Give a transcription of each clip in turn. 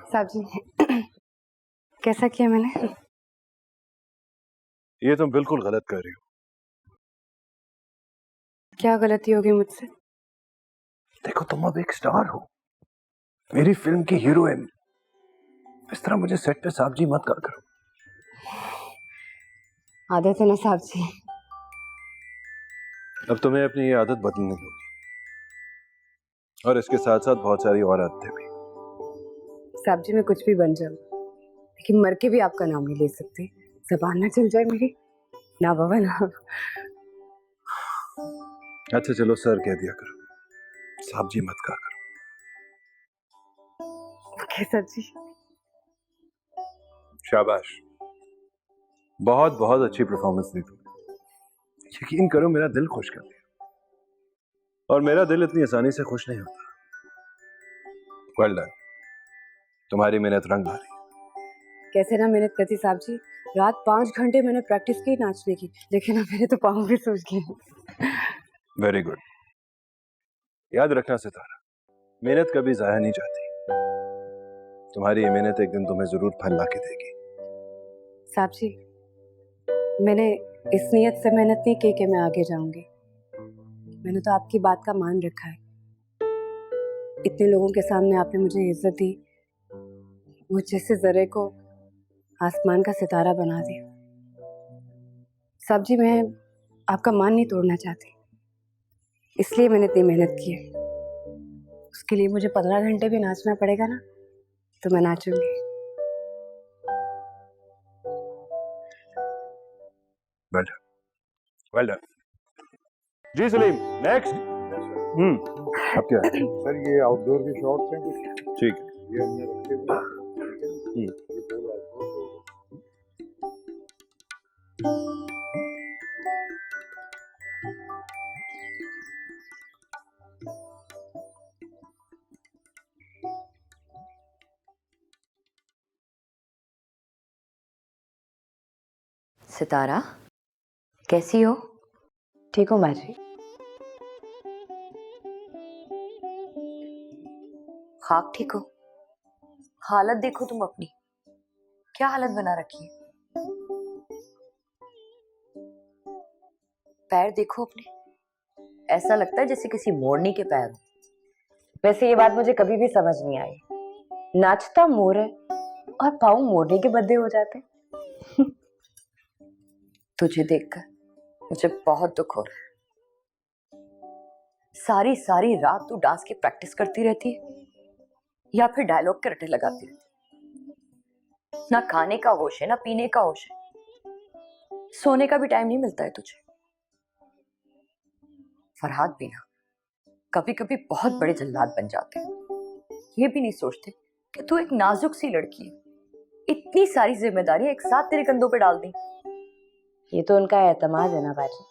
साहब जी कैसा किया मैंने? ये तुम बिल्कुल गलत कर रही हो। क्या गलती होगी मुझसे? देखो तुम अब एक स्टार हो, मेरी फिल्म की हीरोइन। इस तरह मुझे सेट पे साहब जी मत कहा करो। आदत है ना साहब जी। अब तुम्हें अपनी ये आदत बदलनी होगी, और इसके साथ साथ बहुत सारी और आदतें भी। साहब जी मैं कुछ भी बन जाऊं, लेकिन मर के भी आपका नाम नहीं ले सकती। जबान ना चल जाए मेरी। ना बाबा ना। अच्छा चलो सर कह दिया करो, साहब जी मत कहा करो। ओके सर जी। शाबाश, बहुत बहुत अच्छी परफॉर्मेंस दी तुमने। यकीन करो मेरा दिल खुश कर दिया, और मेरा दिल इतनी आसानी से खुश नहीं होता। वेल डन, तुम्हारी मेहनत रंग ला रही है। कैसे ना मेहनत करती साहब जी। रात 5 घंटे मैंने प्रैक्टिस की नाचने की, लेकिन अब मेरे तो पाँव भी सूज गए। Very good. याद रखना सितारा, मेहनत कभी जाया नहीं जाती। तुम्हारी ये मेहनत एक दिन तुम्हें जरूर फल ला के देगी। साहब जी मैंने इस नियत से मेहनत नहीं की कि मैं आगे जाऊंगी। मैंने तो आपकी बात का मान रखा है। इतने लोगों के सामने आपने मुझे इज्जत दी, मुझ जैसे जरे को आसमान का सितारा बना दिया। साहब जी मैं आपका मान नहीं तोड़ना चाहती, इसलिए मैंने इतनी मेहनत की है। उसके लिए मुझे 15 घंटे भी नाचना पड़ेगा ना, तो मैं नाचूंगी। Well done, well done. जी सलीम, नेक्स्ट। अब क्या है? सर ये आउटडोर के शॉट्स हैं कुछ, ठीक है। ये हमने रखे हुए हैं। ये दो आउटडोर सितारा कैसी हो? ठीक हो बाजी? खाक ठीक हो? हालत देखो तुम अपनी, क्या हालत बना रखी है। पैर देखो अपने, ऐसा लगता है जैसे किसी मोरनी के पैर हो। वैसे ये बात मुझे कभी भी समझ नहीं आई, नाचता मोर है और पाँव मोरनी के बदले हो जाते। तुझे देखकर मुझे बहुत दुख हो रहा है। सारी सारी रात तू डांस की प्रैक्टिस करती रहती है या फिर डायलॉग के रटे लगाती रहती है। ना खाने का होश है ना पीने का होश है, सोने का भी टाइम नहीं मिलता है तुझे। फरहाद भी ना कभी कभी बहुत बड़े जल्लाद बन जाते हैं। ये भी नहीं सोचते कि तू एक नाजुक सी लड़की है, इतनी सारी जिम्मेदारियां एक साथ तेरे कंधों पे डाल दी। ये तो उनका एतमाद है ना बाजी,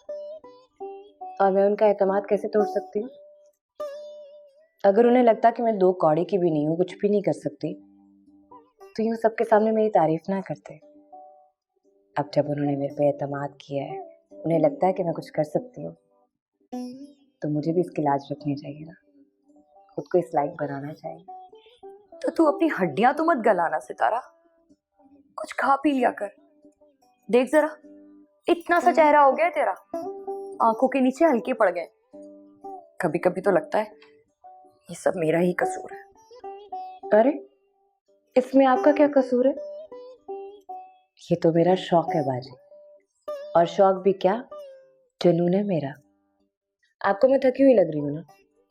और मैं उनका एतमाद कैसे तोड़ सकती हूँ? अगर उन्हें लगता कि मैं 2 कौड़ी की भी नहीं हूँ, कुछ भी नहीं कर सकती, तो यूँ सबके सामने मेरी तारीफ ना करते। अब जब उन्होंने मेरे पे एतमाद किया है, उन्हें लगता है कि मैं कुछ कर सकती हूँ, तो मुझे भी इसकी लाज रखनी चाहिए ना, खुद को इस लायक बनाना चाहिए। तो तू अपनी हड्डियां तो मत गलाना सितारा, कुछ खा पी लिया कर। देख जरा, इतना सा चेहरा हो गया तेरा, आंखों के नीचे हल्के पड़ गए। कभी कभी तो लगता है ये सब मेरा ही कसूर है। अरे इसमें आपका क्या कसूर है? ये तो मेरा शौक है बाजी, और शौक भी क्या, जुनून है मेरा। आपको मैं थकी हुई लग रही हूँ ना,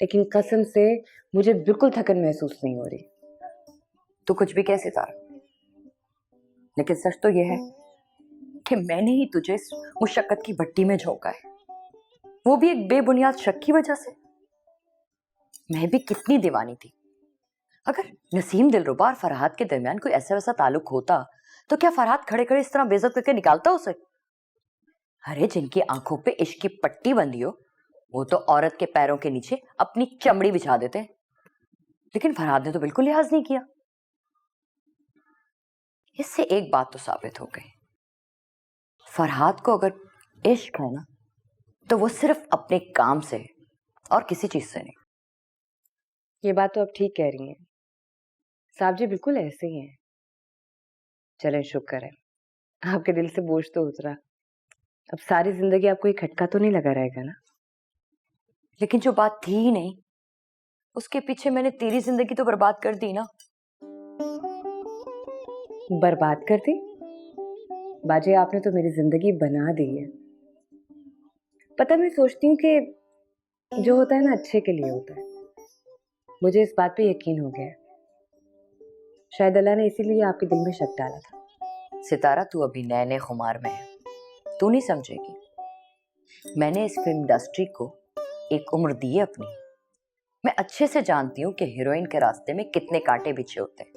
लेकिन कसम से मुझे बिल्कुल थकन महसूस नहीं हो रही। तू कुछ भी कह सितारा, लेकिन सच तो यह है कि मैंने ही तुझे इस मुशक्कत की भट्टी में झोंका है, वो भी एक बेबुनियाद शक की वजह से। मैं भी कितनी दीवानी थी। अगर नसीम दिलरुबा और फरहाद के दरमियान कोई ऐसा वैसा ताल्लुक होता तो क्या फरहाद खड़े खड़े इस तरह बेइज्जत करके निकालता उसे? अरे जिनकी आंखों पे इश्क की पट्टी बंधी हो, वो तो औरत के पैरों के नीचे अपनी चमड़ी बिछा देते हैं, लेकिन फरहाद ने तो बिल्कुल लिहाज नहीं किया। इससे एक बात तो साबित हो गई, फरहाद को अगर इश्क है ना, तो वो सिर्फ अपने काम से है और किसी चीज से नहीं। ये बात तो आप ठीक कह रही हैं। साहब जी बिल्कुल ऐसे ही हैं। चलें, शुक्र है आपके दिल से बोझ तो उतरा। अब सारी जिंदगी आपको ये खटका तो नहीं लगा रहेगा ना? लेकिन जो बात थी ही नहीं, उसके पीछे मैंने तेरी जिंदगी तो बर्बाद कर दी ना। बर्बाद कर दी? बाजी, आपने तो मेरी जिंदगी बना दी है। पता, मैं सोचती हूँ कि जो होता है ना अच्छे के लिए होता है। मुझे इस बात पे यकीन हो गया है। शायद अल्लाह ने इसीलिए आपके दिल में शक डाला था। सितारा, तू अभी नए नए खुमार में है, तू नहीं समझेगी। मैंने इस फिल्म इंडस्ट्री को एक उम्र दी है अपनी। मैं अच्छे से जानती हूँ कि हीरोइन के रास्ते में कितने कांटे बिछे होते हैं।